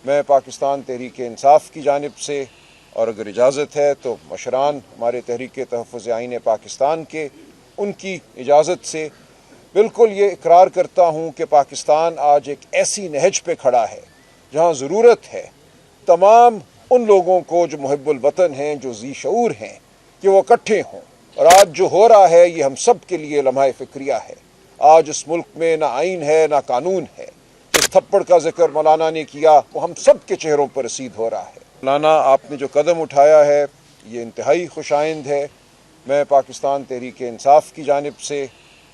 میں پاکستان تحریک انصاف کی جانب سے اور اگر اجازت ہے تو مشران ہمارے تحریک تحفظ آئین پاکستان کے ان کی اجازت سے بالکل یہ اقرار کرتا ہوں کہ پاکستان آج ایک ایسی نہج پہ کھڑا ہے جہاں ضرورت ہے تمام ان لوگوں کو جو محب الوطن ہیں، جو ذی شعور ہیں، کہ وہ اکٹھے ہوں۔ اور آج جو ہو رہا ہے یہ ہم سب کے لیے لمحہ فکریہ ہے۔ آج اس ملک میں نہ آئین ہے نہ قانون ہے۔ جس تھپڑ کا ذکر مولانا نے کیا وہ ہم سب کے چہروں پر رسید ہو رہا ہے۔ مولانا، آپ نے جو قدم اٹھایا ہے یہ انتہائی خوش آئند ہے۔ میں پاکستان تحریک انصاف کی جانب سے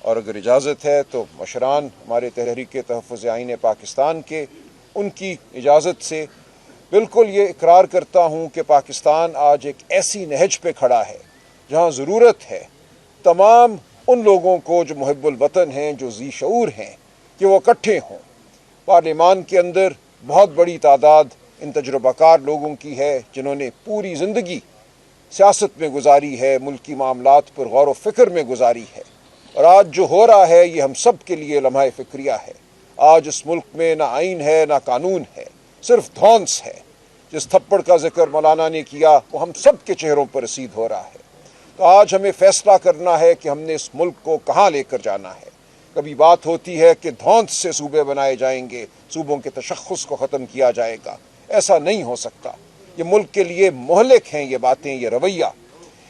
اور اگر اجازت ہے تو مشران ہمارے تحریک تحفظ آئین پاکستان کے ان کی اجازت سے بالکل یہ اقرار کرتا ہوں کہ پاکستان آج ایک ایسی نہج پہ کھڑا ہے جہاں ضرورت ہے تمام ان لوگوں کو جو محب الوطن ہیں، جو ذی شعور ہیں، کہ وہ اکٹھے ہوں۔ پارلیمان کے اندر بہت بڑی تعداد ان تجربہ کار لوگوں کی ہے جنہوں نے پوری زندگی سیاست میں گزاری ہے، ملکی معاملات پر غور و فکر میں گزاری ہے، اور آج جو ہو رہا ہے یہ ہم سب کے لیے لمحہ فکریہ ہے۔ آج اس ملک میں نہ آئین ہے نہ قانون ہے، صرف دھونس ہے۔ جس تھپڑ کا ذکر مولانا نے کیا وہ ہم سب کے چہروں پر رسید ہو رہا ہے۔ تو آج ہمیں فیصلہ کرنا ہے کہ ہم نے اس ملک کو کہاں لے کر جانا ہے۔ کبھی بات ہوتی ہے کہ دھونس سے صوبے بنائے جائیں گے، صوبوں کے تشخص کو ختم کیا جائے گا۔ ایسا نہیں ہو سکتا۔ یہ ملک کے لیے مہلک ہیں یہ باتیں، یہ رویہ۔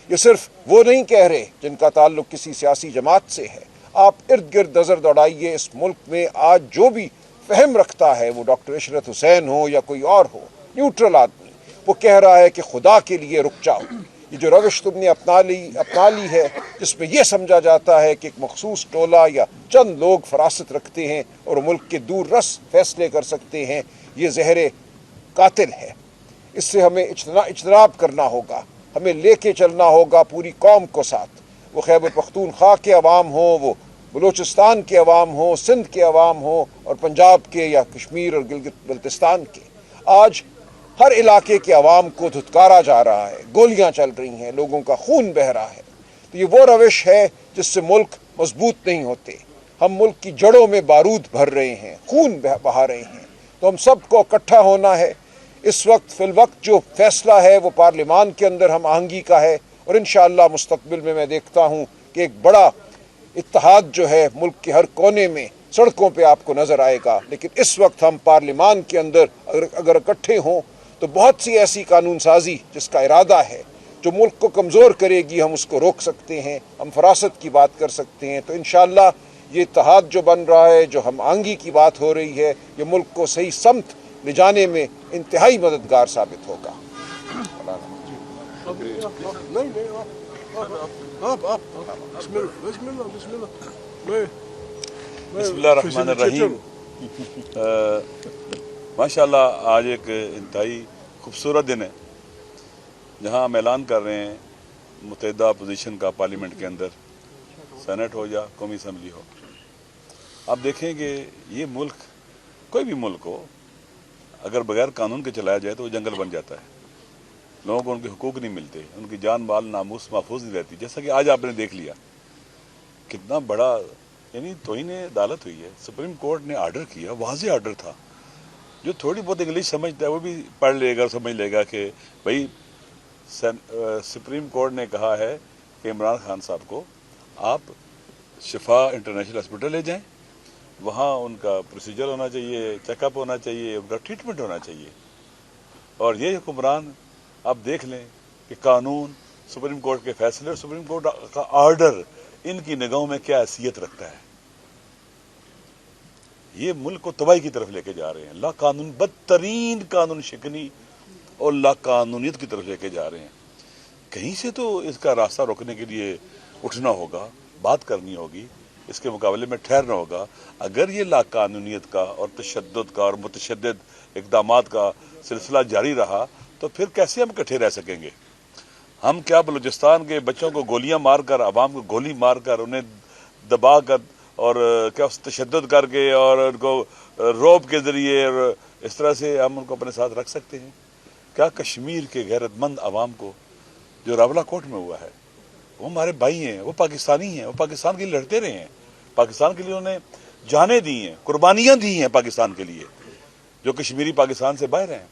یہ صرف وہ نہیں کہہ رہے جن کا تعلق کسی سیاسی جماعت سے ہے۔ آپ ارد گرد نظر دوڑائیے، اس ملک میں آج جو بھی فہم رکھتا ہے، وہ ڈاکٹر عشرت حسین ہو یا کوئی اور ہو، نیوٹرل آدمی، وہ کہہ رہا ہے کہ خدا کے لیے رک جاؤ۔ یہ جو روش تم نے اپنا لی ہے، جس میں یہ سمجھا جاتا ہے کہ ایک مخصوص ٹولہ یا چند لوگ فراست رکھتے ہیں اور ملک کے دور رس فیصلے کر سکتے ہیں، یہ زہر قاتل ہے۔ اس سے ہمیں اجتناب کرنا ہوگا، ہمیں لے کے چلنا ہوگا پوری قوم کو ساتھ۔ وہ خیبر پختونخوا کے عوام ہوں، وہ بلوچستان کے عوام ہوں، سندھ کے عوام ہوں، اور پنجاب کے یا کشمیر اور گلگت بلتستان کے۔ آج ہر علاقے کے عوام کو دھتکارا جا رہا ہے، گولیاں چل رہی ہیں، لوگوں کا خون بہہ رہا ہے۔ تو یہ وہ روش ہے جس سے ملک مضبوط نہیں ہوتے۔ ہم ملک کی جڑوں میں بارود بھر رہے ہیں، خون بہا رہے ہیں۔ تو ہم سب کو اکٹھا ہونا ہے۔ اس وقت فی الوقت جو فیصلہ ہے وہ پارلیمان کے اندر ہم آہنگی کا ہے، اور انشاءاللہ مستقبل میں دیکھتا ہوں کہ ایک بڑا اتحاد جو ہے ملک کے ہر کونے میں سڑکوں پہ آپ کو نظر آئے گا۔ لیکن اس وقت ہم پارلیمان کے اندر اگر اکٹھے ہوں تو بہت سی ایسی قانون سازی جس کا ارادہ ہے جو ملک کو کمزور کرے گی، ہم اس کو روک سکتے ہیں، ہم فراست کی بات کر سکتے ہیں۔ تو انشاءاللہ یہ اتحاد جو بن رہا ہے، جو ہم آہنگی کی بات ہو رہی ہے، یہ ملک کو صحیح سمت لے جانے میں انتہائی مددگار ثابت ہوگا۔ بسم اللہ الرحمن الرحیم۔ ماشاءاللہ آج ایک انتہائی خوبصورت دن ہے جہاں ہم اعلان کر رہے ہیں متحدہ اپوزیشن کا پارلیمنٹ کے اندر، سینٹ ہو یا قومی اسمبلی ہو۔ آپ دیکھیں کہ یہ ملک، کوئی بھی ملک ہو، اگر بغیر قانون کے چلایا جائے تو وہ جنگل بن جاتا ہے۔ لوگوں کو ان کے حقوق نہیں ملتے، ان کی جان مال ناموس محفوظ نہیں رہتی۔ جیسا کہ آج آپ نے دیکھ لیا کتنا بڑا یعنی توہین عدالت ہوئی ہے۔ سپریم کورٹ نے آرڈر کیا، واضح آرڈر تھا۔ جو تھوڑی بہت انگلش سمجھتا ہے وہ بھی پڑھ لے گا، سمجھ لے گا کہ بھائی سپریم کورٹ نے کہا ہے کہ عمران خان صاحب کو آپ شفا انٹرنیشنل ہاسپٹل لے جائیں، وہاں ان کا پروسیجر ہونا چاہیے، چیک اپ ہونا چاہیے، ان کا ٹریٹمنٹ ہونا چاہیے۔ اور یہ حکمران آپ دیکھ لیں کہ قانون، سپریم کورٹ کے فیصلے اور سپریم کورٹ کا آرڈر ان کی نگاہوں میں کیا حیثیت رکھتا ہے۔ یہ ملک کو تباہی کی طرف لے کے جا رہے ہیں، لا قانون، بدترین قانون شکنی اور لا قانونیت کی طرف لے کے جا رہے ہیں۔ کہیں سے تو اس کا راستہ روکنے کے لیے اٹھنا ہوگا، بات کرنی ہوگی، اس کے مقابلے میں ٹھہرنا ہوگا۔ اگر یہ لا قانونیت کا اور تشدد کا اور متشدد اقدامات کا سلسلہ جاری رہا تو پھر کیسے ہم اکٹھے رہ سکیں گے؟ ہم کیا بلوچستان کے بچوں کو گولیاں مار کر، عوام کو گولی مار کر، انہیں دبا کر اور کیا تشدد کر کے اور ان کو روب کے ذریعے اور اس طرح سے ہم ان کو اپنے ساتھ رکھ سکتے ہیں؟ کیا کشمیر کے غیرت مند عوام کو جو راولا کوٹ میں ہوا ہے، وہ ہمارے بھائی ہیں، وہ پاکستانی ہیں، وہ پاکستان کے لیے لڑتے رہے ہیں، پاکستان کے لیے انہوں نے جانیں دی ہیں، قربانیاں دی ہیں پاکستان کے لیے۔ جو کشمیری پاکستان سے باہر ہیں،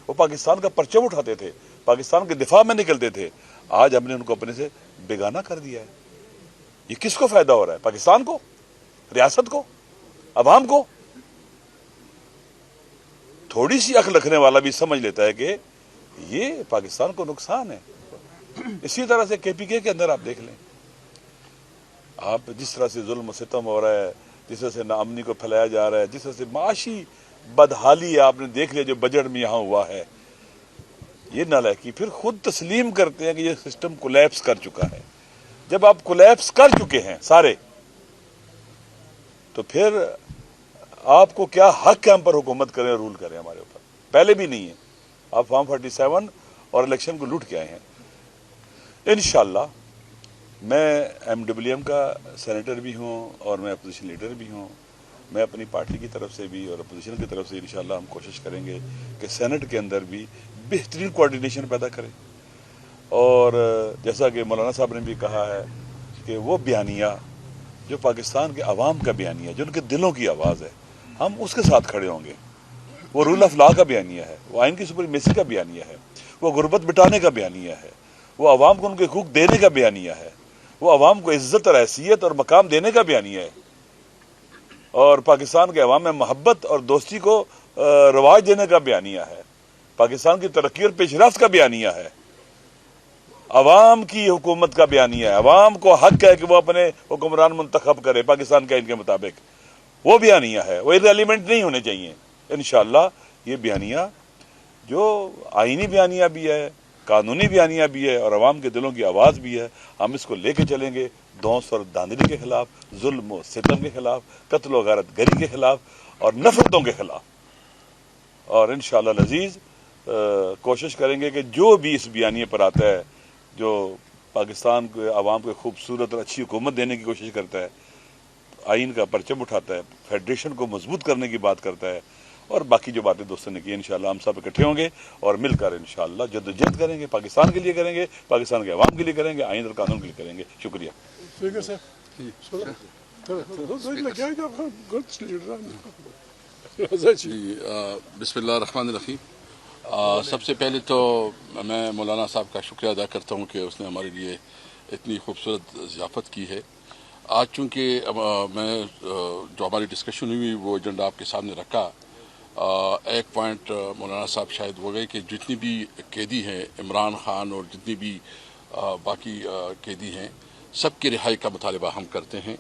وہ پاکستان کا پرچم اٹھاتے تھے، پاکستان کے دفاع میں نکلتے تھے، آج ہم نے ان کو اپنے سے بیگانہ کر دیا ہے۔ یہ کس کو فائدہ ہو رہا ہے؟ پاکستان کو، ریاست کو، عوام کو؟ تھوڑی سی عقل رکھنے والا بھی سمجھ لیتا ہے کہ یہ پاکستان کو نقصان ہے۔ اسی طرح سے کے پی کے اندر آپ دیکھ لیں، آپ جس طرح سے ظلم و ستم ہو رہا ہے، جس طرح سے ناامنی کو پھیلایا جا رہا ہے، جس طرح سے معاشی بدحالی ہے، آپ نے دیکھ لیا جو بجٹ میں یہاں ہوا ہے، یہ نالائقی پھر خود تسلیم کرتے ہیں کہ یہ سسٹم کولیپس کر چکا ہے۔ جب آپ کولیپس کر چکے ہیں سارے، تو پھر آپ کو کیا حق ہے ہم پر حکومت کریں، رول کریں ہمارے اوپر؟ پہلے بھی نہیں ہے، آپ فارم 47 اور الیکشن کو لوٹ کے آئے ہیں۔ انشاءاللہ میں MWM کا سینیٹر بھی ہوں اور میں اپوزیشن لیڈر بھی ہوں، میں اپنی پارٹی کی طرف سے بھی اور اپوزیشن کی طرف سے انشاءاللہ ہم کوشش کریں گے کہ سینٹ کے اندر بھی بہترین کوارڈینیشن پیدا کریں، اور جیسا کہ مولانا صاحب نے بھی کہا ہے کہ وہ بیانیہ جو پاکستان کے عوام کا بیانیہ، جو ان کے دلوں کی آواز ہے، ہم اس کے ساتھ کھڑے ہوں گے۔ وہ رول آف لا کا بیانیہ ہے، وہ آئین کی سپریمیسی کا بیانیہ ہے، وہ غربت مٹانے کا بیانیہ ہے، وہ عوام کو ان کے حقوق دینے کا بیانیہ ہے، وہ عوام کو عزت اور حیثیت اور مقام دینے کا بیانیہ ہے، اور پاکستان کے عوام میں محبت اور دوستی کو رواج دینے کا بیانیہ ہے، پاکستان کی ترقی اور پیش رفت کا بیانیہ ہے، عوام کی حکومت کا بیانیہ ہے۔ عوام کو حق ہے کہ وہ اپنے حکمران منتخب کرے پاکستان کے آئین کے مطابق، وہ بیانیہ ہے، وہ ایلیمنٹ نہیں ہونے چاہیے۔ انشاءاللہ یہ بیانیہ جو آئینی بیانیہ بھی ہے، قانونی بیانیہ بھی ہے، اور عوام کے دلوں کی آواز بھی ہے، ہم اس کو لے کے چلیں گے دھونس اور دھاندلی کے خلاف، ظلم و ستم کے خلاف، قتل و غارت گری کے خلاف اور نفرتوں کے خلاف، اور انشاءاللہ العزیز کوشش کریں گے کہ جو بھی اس بیانیے پر آتا ہے، جو پاکستان کے عوام کو خوبصورت اور اچھی حکومت دینے کی کوشش کرتا ہے، آئین کا پرچم اٹھاتا ہے، فیڈریشن کو مضبوط کرنے کی بات کرتا ہے، اور باقی جو باتیں دوستوں نے کی، انشاءاللہ ہم سب اکٹھے ہوں گے اور مل کر انشاءاللہ جدوجہد کریں گے، پاکستان کے لیے کریں گے، پاکستان کے عوام کے لیے کریں گے، آئین اور قانون کے لیے کریں گے۔ شکریہ۔ بسم اللہ الرحمن الرحیم۔ سب سے پہلے تو میں مولانا صاحب کا شکریہ ادا کرتا ہوں کہ اس نے ہمارے لیے اتنی خوبصورت ضیافت کی ہے۔ آج چونکہ میں جو ہماری ڈسکشن ہوئی وہ ایجنڈا آپ کے سامنے رکھا، ایک پوائنٹ مولانا صاحب شاید ہو گئے کہ جتنی بھی قیدی ہیں، عمران خان اور جتنی بھی باقی قیدی ہیں، سب کی رہائی کا مطالبہ ہم کرتے ہیں،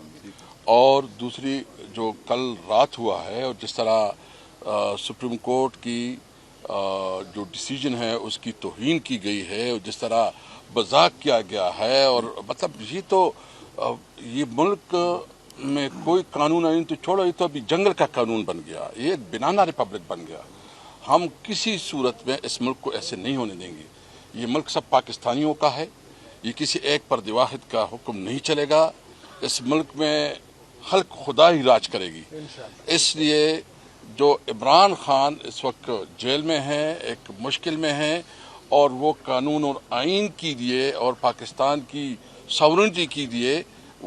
اور دوسری جو کل رات ہوا ہے اور جس طرح سپریم کورٹ کی جو ڈیسیجن ہے اس کی توہین کی گئی ہے، اور جس طرح مذاق کیا گیا ہے، اور مطلب یہ تو یہ ملک میں کوئی قانون آئین تو چھوڑو، یہ تو ابھی جنگل کا قانون بن گیا، یہ ایک بنانا ریپبلک بن گیا۔ ہم کسی صورت میں اس ملک کو ایسے نہیں ہونے دیں گے۔ یہ ملک سب پاکستانیوں کا ہے، یہ کسی ایک فرد واحد کا حکم نہیں چلے گا۔ اس ملک میں خلق خدا ہی راج کرے گی۔ اس لیے جو عمران خان اس وقت جیل میں ہیں، ایک مشکل میں ہیں، اور وہ قانون اور آئین کی لیے اور پاکستان کی ساورنٹی کی لیے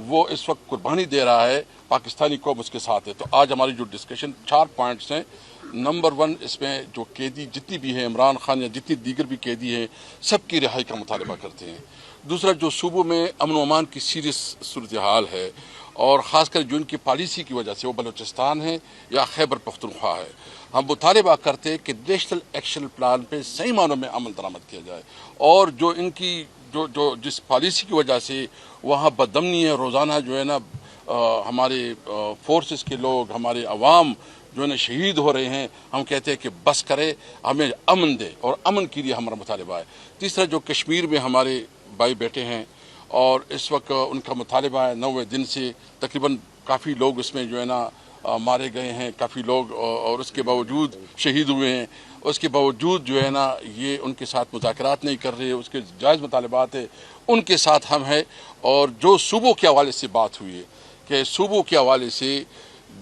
وہ اس وقت قربانی دے رہا ہے، پاکستانی قوم اس کے ساتھ ہے۔ تو آج ہماری جو ڈسکشن 4 پوائنٹس ہیں، نمبر 1 اس میں جو قیدی جتنی بھی ہیں، عمران خان یا جتنی دیگر بھی قیدی ہیں، سب کی رہائی کا مطالبہ کرتے ہیں۔ دوسرا، جو صوبوں میں امن و امان کی سیریس صورتحال ہے، اور خاص کر جو ان کی پالیسی کی وجہ سے، وہ بلوچستان ہے یا خیبر پختونخوا ہے، ہم مطالبہ کرتے ہیں کہ نیشنل ایکشن پلان پہ صحیح معنوں میں عمل درآمد کیا جائے، اور جو ان کی جس پالیسی کی وجہ سے وہاں بدامنی ہے، روزانہ جو ہے نا ہمارے فورسز کے لوگ، ہمارے عوام جو ہے نا شہید ہو رہے ہیں، ہم کہتے ہیں کہ بس کرے، ہمیں امن دے، اور امن کے لیے ہمارا مطالبہ ہے۔ تیسرا، جو کشمیر میں ہمارے بھائی بیٹے ہیں اور اس وقت ان کا مطالبہ ہے 90 دن سے تقریباً کافی لوگ اس میں جو ہے نا مارے گئے ہیں، کافی لوگ، اور اس کے باوجود شہید ہوئے ہیں، اس کے باوجود جو ہے نا یہ ان کے ساتھ مذاکرات نہیں کر رہے، اس کے جائز مطالبات ہیں، ان کے ساتھ ہم ہیں۔ اور جو صوبوں کے حوالے سے بات ہوئی ہے کہ صوبوں کے حوالے سے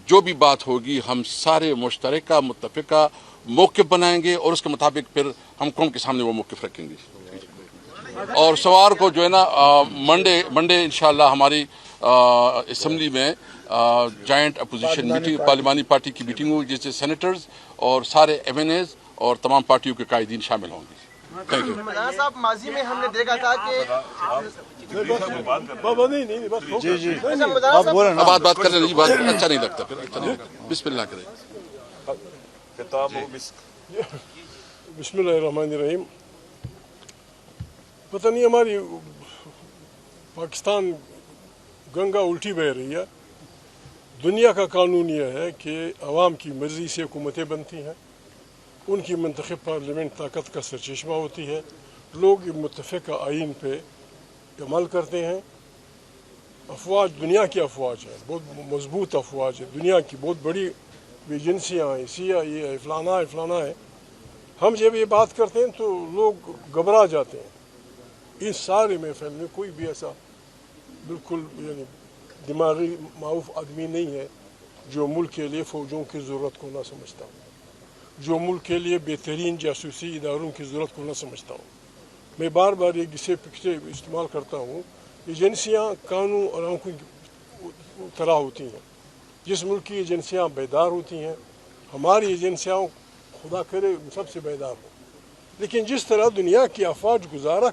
جو بھی بات ہوگی، ہم سارے مشترکہ متفقہ موقف بنائیں گے، اور اس کے مطابق پھر ہم قوم کے سامنے وہ موقف رکھیں گے۔ اور سوار کو جو ہے نا منڈے انشاءاللہ ہماری اسمبلی میں جوائنٹ اپوزیشن میٹنگ، پارلیمانی پارٹی کی میٹنگ ہوگی، جس سے سینیٹرز اور سارے MNAs اور تمام پارٹیوں کے قائدین شامل ہوں گے. Thank you. مولانا صاحب ماضی میں ہم نے دیکھا تھا کہ بات کرنے نہیں، بات اچھا نہیں لگتا، پھر اچھا نہیں لگتا. بسم اللہ کریں. بسم اللہ الرحمن الرحیم. پتہ نہیں ہماری پاکستان گنگا الٹی بہ رہی ہے. دنیا کا قانون یہ ہے کہ عوام کی مرضی سے حکومتیں بنتی ہیں، ان کی منتخب پارلیمنٹ طاقت کا سرچشمہ ہوتی ہے. لوگ متفقہ آئین پہ عمل کرتے ہیں. افواج دنیا کی افواج ہیں، بہت مضبوط افواج ہے، دنیا کی بہت بڑی ایجنسیاں ہیں، CIA ہے، فلانا ہے فلانا ہے. ہم جب یہ بات کرتے ہیں تو لوگ گھبرا جاتے ہیں. اس سارے محفل میں کوئی بھی ایسا بالکل یعنی دماغی معاف آدمی نہیں ہے جو ملک کے لیے فوجوں کی ضرورت کو نہ سمجھتا ہوں، جو ملک کے لیے بہترین جاسوسی اداروں کی ضرورت کو نہ سمجھتا ہوں. میں بار بار یہ گسے پکچے استعمال کرتا ہوں. ایجنسیاں قانون اور آنکھوں کی طرح ہوتی ہیں. جس ملک کی ایجنسیاں بیدار ہوتی ہیں، ہماری ایجنسیاں خدا کرے سب سے بیدار ہوں، لیکن جس طرح دنیا کی افواج گزارا